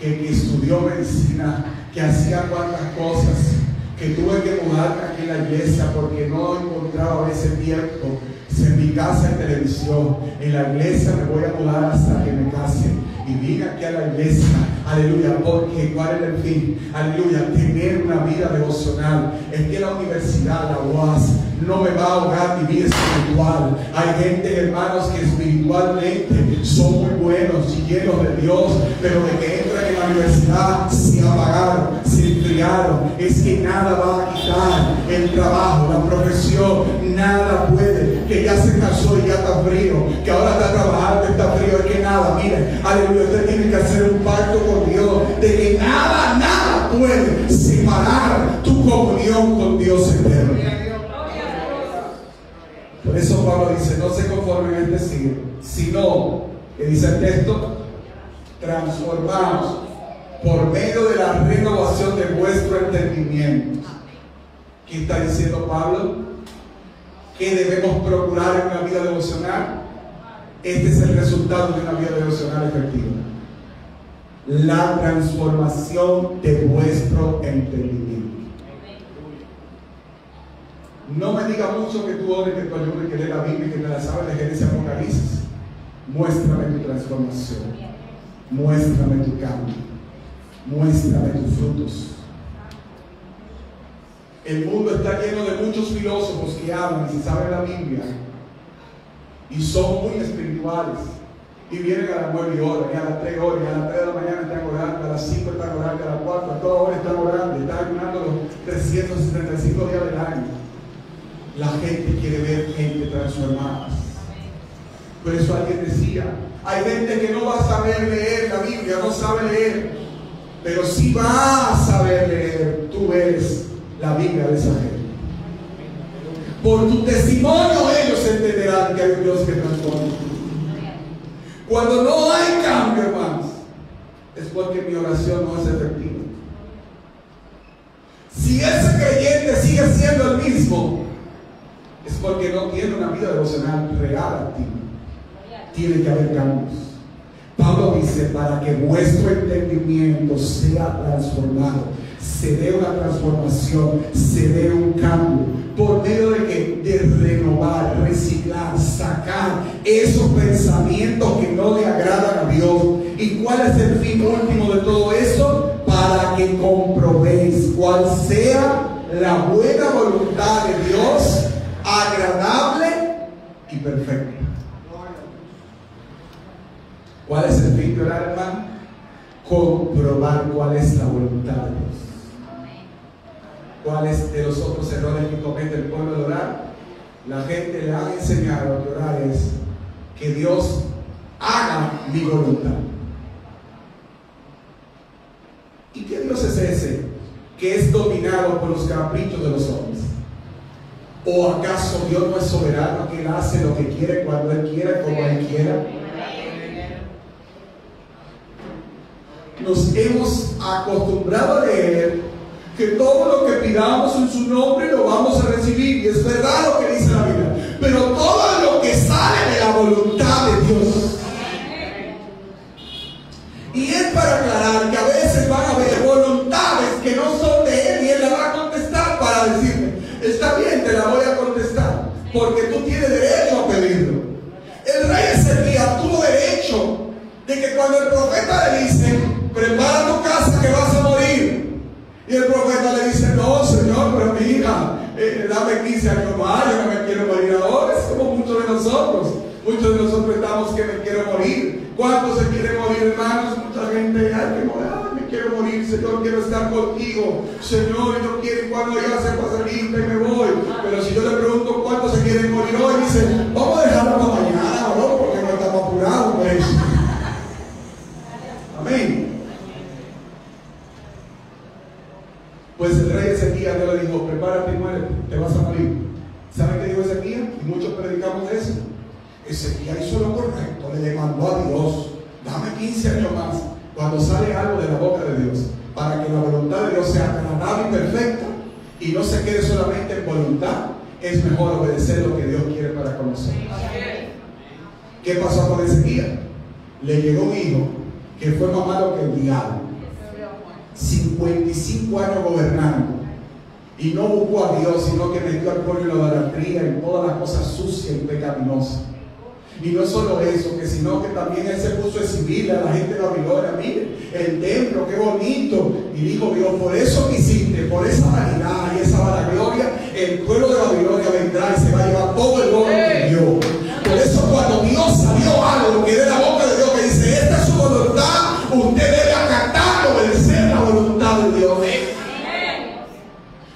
que estudió medicina, que hacía cuantas cosas, que tuve que mudarme aquí en la iglesia porque no encontraba ese tiempo. Si en mi casa hay televisión, en la iglesia me voy a mudar hasta que me case. Y vine aquí a la iglesia, aleluya, porque ¿cuál es el fin? Aleluya, tener una vida devocional. Es que la universidad, la UAS, no me va a ahogar mi vida espiritual. Hay gente, hermanos, que espiritualmente son muy buenos y llenos de Dios, pero de que entran en la universidad se apagaron, se enfriaron. Es que nada va a quitar el trabajo, la profesión, nada puede. Que ya se casó y ya está frío, que ahora está trabajando y está frío. Es que nada, mire, aleluya, usted tiene que hacer un pacto con Dios de que nada puede separar tu comunión con Dios eterno. Por eso Pablo dice: no se conformen a este siglo, sino, que dice el texto, transformados por medio de la renovación de vuestro entendimiento. ¿Qué está diciendo Pablo? ¿Qué debemos procurar en una vida devocional? Este es el resultado de una vida devocional efectiva: la transformación de vuestro entendimiento. No me diga mucho que tú ores, que tú ayudes, que lees la Biblia, que te la sabes de Génesis y Apocalipsis. Muéstrame tu transformación, muéstrame tu cambio, muéstrame tus frutos. El mundo está lleno de muchos filósofos que hablan y saben la Biblia y son muy espirituales y vienen a las 9 horas, y a las 3 horas, y a las 3 de la mañana están orando, a las 5 están orando, a las 4, a todas horas están orando, están ayunando los 365 días del año. La gente quiere ver gente transformada. Por eso alguien decía: hay gente que no va a saber leer la Biblia, no sabe leer, pero sí va a saber leer. Tú eres la Biblia de esa gente. Por tu testimonio ellos entenderán que hay un Dios que transforma. Cuando no hay cambio, hermanos, es porque mi oración no es efectiva. Si ese creyente sigue siendo el mismo, es porque no tiene una vida devocional real activa. Tiene que haber cambios. Pablo dice, para que vuestro entendimiento sea transformado, se dé una transformación, se dé un cambio, por medio de que de renovar, reciclar, sacar esos pensamientos que no le agradan a Dios. ¿Y cuál es el fin último de todo eso? Para que comprobéis cuál sea la buena voluntad de Dios, agradable y perfecta. ¿Cuál es el fin de orar, hermano? Comprobar cuál es la voluntad de Dios. ¿Cuáles de los otros errores que comete el pueblo de orar? La gente le ha enseñado que orar es que Dios haga mi voluntad. ¿Y qué Dios es ese que es dominado por los caprichos de los hombres? ¿O acaso Dios no es soberano, que Él hace lo que quiere, cuando Él quiera, como Él quiera? Nos hemos acostumbrado a leer que todo lo que pidamos en su nombre lo vamos a recibir, y es verdad lo que dice la Biblia, pero todo lo que sale de la voluntad de Dios. Y es para aclarar que a veces van a haber voluntades que no son de Él y Él la va a contestar para decirme, está bien, te la voy a contestar, porque tú tienes derecho a pedirlo. El rey Ezequías tuvo derecho de que cuando el profeta le dice, prepara tu casa que vas a morir, y el profeta le dice, no señor, pero mi hija, dame 15 años más, yo no me quiero morir ahora. Es como muchos de nosotros estamos que me quiero morir. ¿Cuántos se quieren morir, hermanos? Mucha gente, ay, que morir, me quiero morir, Señor, quiero estar contigo, Señor, yo quiero, cuando yo sepa salirte me voy. Pero si yo le pregunto cuántos se quieren morir hoy, dice, vamos a dejarlo para mañana, ¿no? Porque no estamos apurados, pues. Amén. Pues el rey Ezequías le dijo, prepárate y muérete, te vas a morir. ¿Saben qué dijo Ezequías? Y muchos predicamos de eso. Ezequías hizo lo correcto, le demandó a Dios, dame 15 años más. Cuando sale algo de la boca de Dios, para que la voluntad de Dios sea agradable y perfecta, y no se quede solamente en voluntad, es mejor obedecer lo que Dios quiere para con nosotros. ¿Qué pasó con Ezequías? Le llegó un hijo que fue más malo que el diablo. 55 años gobernando, y no buscó a Dios, sino que metió al pueblo en la idolatría, en todas las cosas sucias y pecaminosas. Y no es solo eso, sino que también él se puso a exhibirle a la gente de Babilonia, mire, el templo, qué bonito. Y dijo Dios, por eso que hiciste, por esa vanidad y esa vanagloria, el pueblo de Babilonia vendrá y se va a llevar todo el oro que dio. Por eso cuando Dios salió algo que de la boca de Dios que dice, esta es su voluntad, usted debe acatar, obedecer la voluntad de Dios.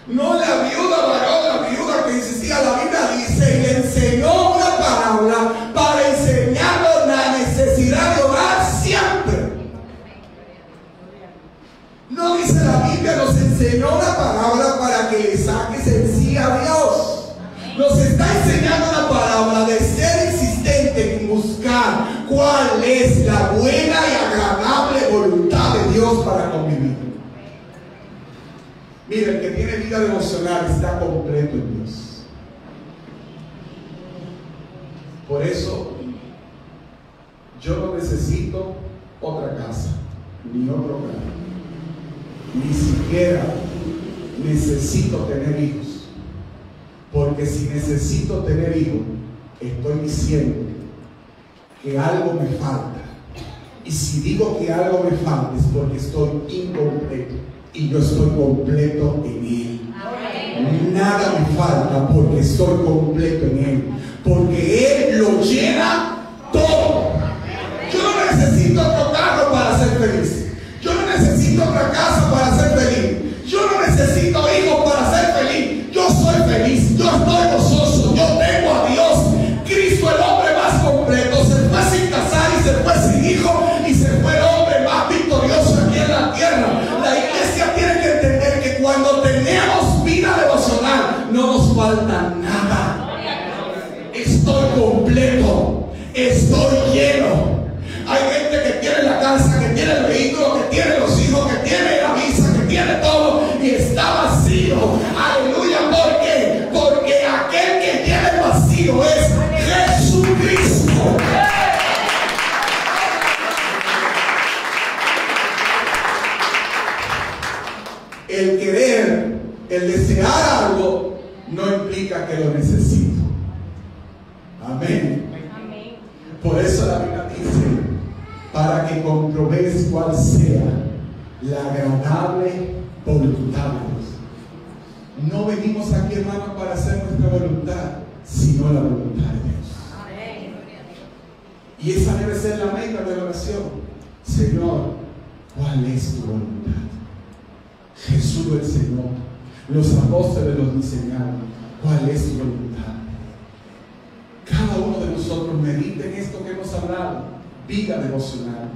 No la viuda varón, la viuda que insistía, la Biblia dice, y le enseñó una parábola para enseñarnos la necesidad de orar siempre. No dice la Biblia, nos enseñó una parábola para que le saques en sí a Dios. Nos está enseñando una parábola de ser insistente en buscar cuál es la buena y agradable voluntad de Dios para convivir. Mira, el que tiene vida devocional está completo en Dios. Por eso, yo no necesito otra casa, ni otro hogar. Ni siquiera necesito tener hijos. Porque si necesito tener hijos, estoy diciendo que algo me falta. Y si digo que algo me falta es porque estoy incompleto. Y yo estoy completo en Él. Nada me falta porque estoy completo en Él. Porque Él lo llena todo. Yo no necesito otro carro para ser feliz. Yo no necesito otra casa para ser feliz. Yo no necesito hijos para ser feliz. Yo soy feliz. Yo estoy gozoso. Yo tengo a Dios. Cristo, el hombre más completo, se fue sin casar y se fue sin hijo. Y se fue el hombre más victorioso aquí en la tierra. La iglesia tiene que entender que cuando tenemos vida devocional no nos falta nada. Estoy completo, estoy lleno. Hay gente que tiene la casa, que tiene el vehículo, que tiene los hijos, que tiene la visa, que tiene todo y está vacío. Aleluya, ¿por qué? Porque aquel que tiene El desear algo no implica que lo necesito. Amén. Por eso la Biblia dice, para que comprobéis cuál sea la agradable voluntad de Dios. No venimos aquí, hermanos, para hacer nuestra voluntad, sino la voluntad de Dios. Y esa debe ser la meta de la oración. Señor, ¿cuál es tu voluntad? Jesús el Señor, los apóstoles los enseñaron. ¿Cuál es tu voluntad? Cada uno de nosotros medite en esto que hemos hablado. Vida devocional.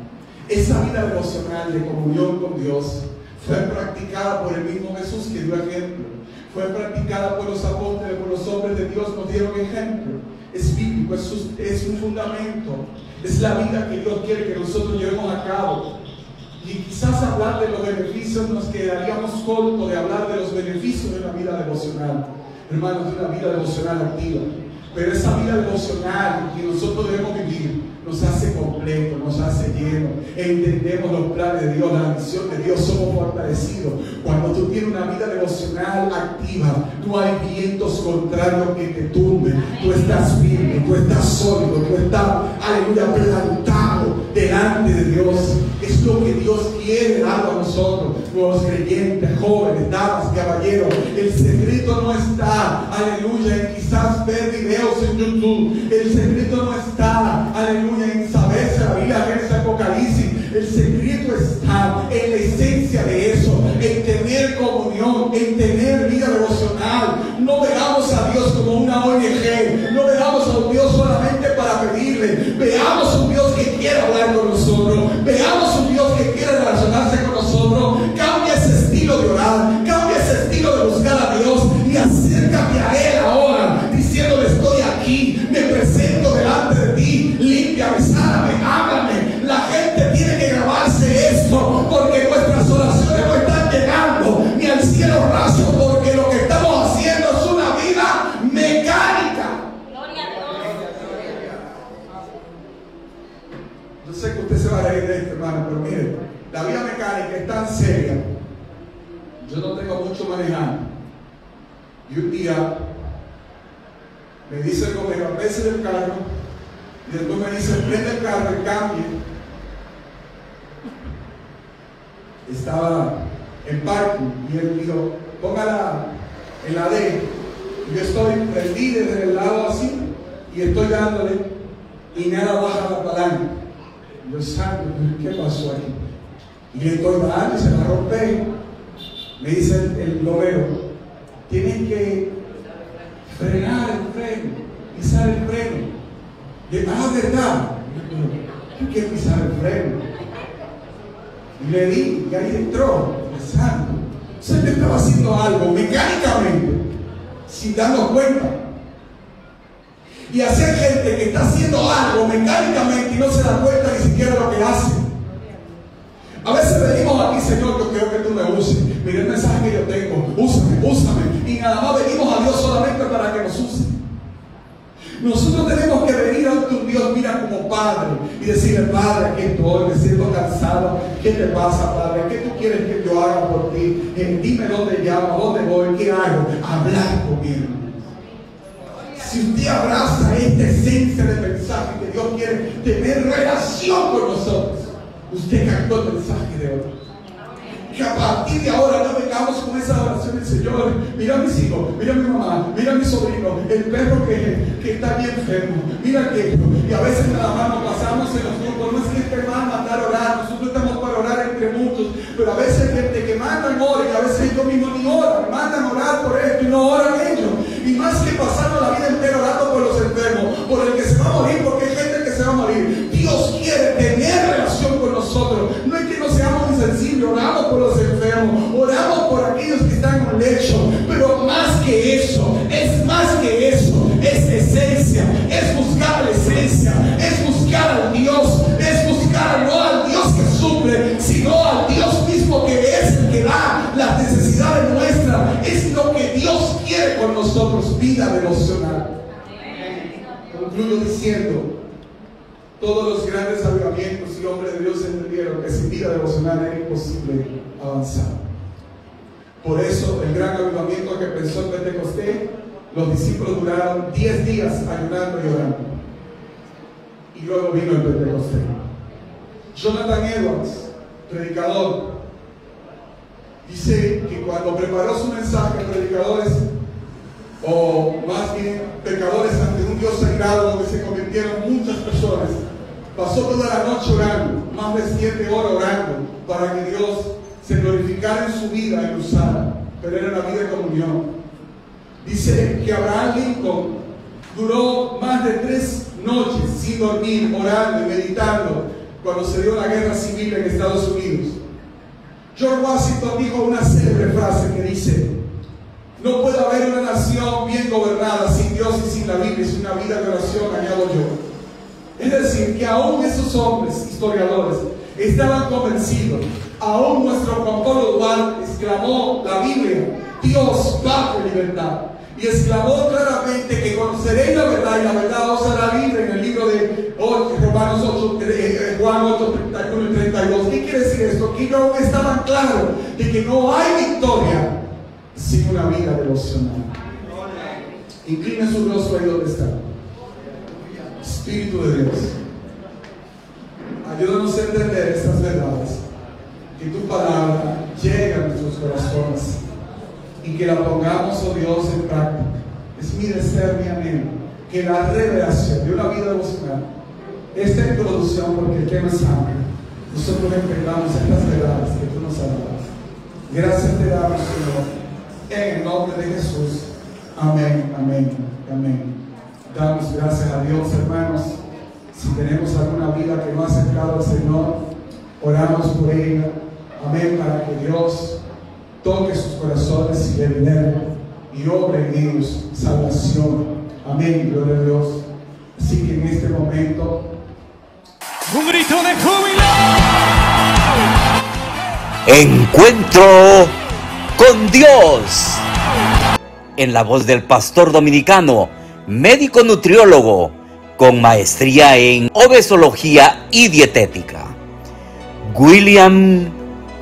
Esa vida devocional de comunión con Dios fue practicada por el mismo Jesús, que dio ejemplo. Fue practicada por los apóstoles, por los hombres de Dios, nos dieron ejemplo. Es bíblico, es un fundamento. Es la vida que Dios quiere que nosotros llevemos a cabo. Y quizás hablar de los beneficios nos quedaríamos cortos de hablar de los beneficios de una vida devocional. Hermanos, de una vida devocional activa. Pero esa vida devocional que nosotros debemos vivir nos hace completo, nos hace lleno. Entendemos los planes de Dios, la visión de Dios, somos fortalecidos. Cuando tú tienes una vida devocional activa, no hay vientos contrarios que te tumben. Tú estás firme, tú estás sólido, tú estás, aleluya, plantado delante de Dios. Es lo que Dios quiere dar a nosotros, nuevos creyentes, jóvenes, damas, caballeros. El secreto no está, aleluya, en quizás ver videos en YouTube. El secreto no está, aleluya, en saberse la Biblia, Génesis, Apocalipsis. El secreto está en la esencia de eso, en tener comunión, en tener vida devocional. No veamos a Dios como una ONG, no veamos a un Dios solamente para pedirle. Veamos un Dios que quiere hablar con nosotros, veamos un Dios que quiere relacionarse con nosotros. Cambia ese estilo de orar, cambia ese estilo de buscar a Dios y acércate a Él ahora, diciéndole: estoy aquí, me presento delante de ti, límpiame, sáname, háblame. La gente tiene que grabarse esto, porque nuestras oraciones no están llegando ni al cielo raso, porque lo que estamos haciendo es una vida mecánica. Gloria a Dios. Yo sé que usted se va a reír de esto, hermano, pero mire, la vida mecánica es tan seria. Yo no tengo mucho manejando. Y un día me dice el gobierno: apese el carro. Y después me dice: prende el carro y cambie. Estaba en parking y él dijo: póngala en la D. Y yo estoy prendí desde el lado así y estoy dándole y nada baja la palanca. Y yo: santo, ¿qué pasó aquí? Y le estoy dando y se la rompe. Me dice el globero: tienes que frenar el freno, pisar el freno. Y yo: ah, ¿verdad? Yo quiero pisar el freno. Y le di, y ahí entró, pensando. O sea, que estaba haciendo algo mecánicamente, sin darnos cuenta. Y así hay gente que está haciendo algo mecánicamente y no se da cuenta ni siquiera lo que hace. A veces venimos aquí: Señor, yo quiero que tú me uses. Mira el mensaje que yo tengo, úsame, úsame. Y nada más venimos a Dios solamente para que nos use. Nosotros tenemos que venir ante un Dios, mira, como Padre, y decirle: Padre, aquí estoy, me siento cansado. ¿Qué te pasa, Padre? ¿Qué tú quieres que yo haga por ti? Dime dónde llamo, dónde voy, qué hago. Hablar conmigo. Si usted abraza esta esencia del mensaje que Dios quiere tener relación con nosotros, usted captó el mensaje de hoy. Que a partir de ahora no vengamos con esa oración del Señor: mira a mis hijos, mira a mi mamá, mira a mi sobrino, el perro que está bien enfermo, mira aquello. Y a veces nada más nos pasamos en los grupos. No es que este va a mandar a orar, nosotros estamos para orar entre muchos, pero a veces hay gente que mandan orar y a veces ellos mismos ni oran, mandan a orar por esto y no oran ellos. Y más que pasarnos la vida entera orando por los enfermos, por el que se va a morir, porque hay gente que se va a morir. Dios quiere tener relación con nosotros. No es que no seamos insensibles, oramos por los enfermos, oramos por aquellos que están en un lecho, pero más que eso, es más que eso, es esencia, es buscar la esencia, es buscar al Dios, es buscar no al Dios que suple, sino al Dios mismo, que es el que da las necesidades nuestras. Es lo que Dios quiere con nosotros, vida devocional. Concluyo diciendo: todos los grandes avivamientos y hombres de Dios entendieron que sin vida devocional era imposible avanzar. Por eso el gran avivamiento que pensó en Pentecostés, los discípulos duraron 10 días ayunando y orando. Y luego vino el Pentecostés. Jonathan Edwards, predicador, dice que cuando preparó su mensaje a predicadores, o más bien pecadores ante un Dios sagrado donde se convirtieron muchas personas, pasó toda la noche orando, más de 7 horas orando, para que Dios se glorificara en su vida y lo usara, pero era una vida de comunión. Dice que Abraham Lincoln duró más de 3 noches sin dormir, orando y meditando cuando se dio la guerra civil en Estados Unidos. George Washington dijo una célebre frase que dice: no puede haber una nación bien gobernada sin Dios y sin la Biblia, sin una vida de oración, añado yo. Es decir, que aún esos hombres historiadores estaban convencidos. Aún nuestro Juan Pablo Duarte exclamó la Biblia: Dios, paz y libertad. Y exclamó claramente que conoceréis la verdad y la verdad os hará libre, en el libro de Romanos 8, Juan 8, 31 y 32. ¿Qué quiere decir esto? Que no estaban claros de que no hay victoria sin una vida devocional. Incline su rostro ahí donde está. Espíritu de Dios, ayúdanos a entender estas verdades, que tu palabra llegue a nuestros corazones y que la pongamos, oh Dios, en práctica. Es mi deseo, mi anhelo, que la revelación de una vida devocional, esta introducción, porque el tema es amplio, nosotros entendamos estas verdades que tú nos has dado. Gracias te damos, Señor, en el nombre de Jesús. Amén, amén, amén. Damos gracias a Dios, hermanos. Si tenemos alguna vida que no ha acercado al Señor, oramos por ella. Amén, para que Dios toque sus corazones y le libere y obre en ellos salvación. Amén, gloria a Dios. Así que en este momento, Un grito de júbilo. Encuentro con Dios. En la voz del pastor dominicano, médico nutriólogo, con maestría en obesología y dietética, William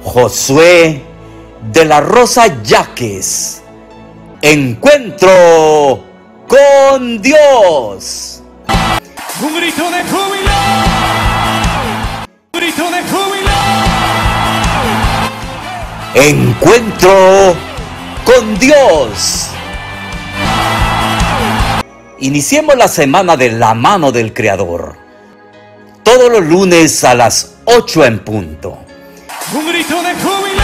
Josué de la Rosa Yaques. Encuentro con Dios. Un grito de júbilo. Un grito de júbilo. Encuentro con Dios. Iniciemos la semana de la mano del Creador. Todos los lunes a las 8 en punto. Un grito de júbilo.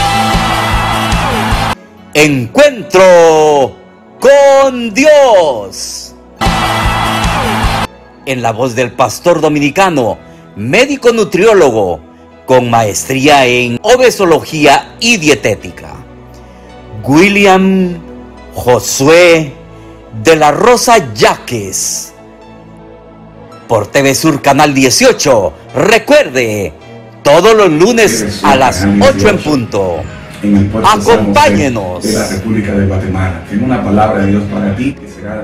Encuentro con Dios. En la voz del pastor dominicano, médico nutriólogo, con maestría en obesología y dietética, William Josué de la Rosa Yaques. Por TV Sur Canal 18. Recuerde, todos los lunes a las 8 en punto. En el puerto Acompáñenos. de la República de Guatemala. Tengo una palabra de Dios para ti que será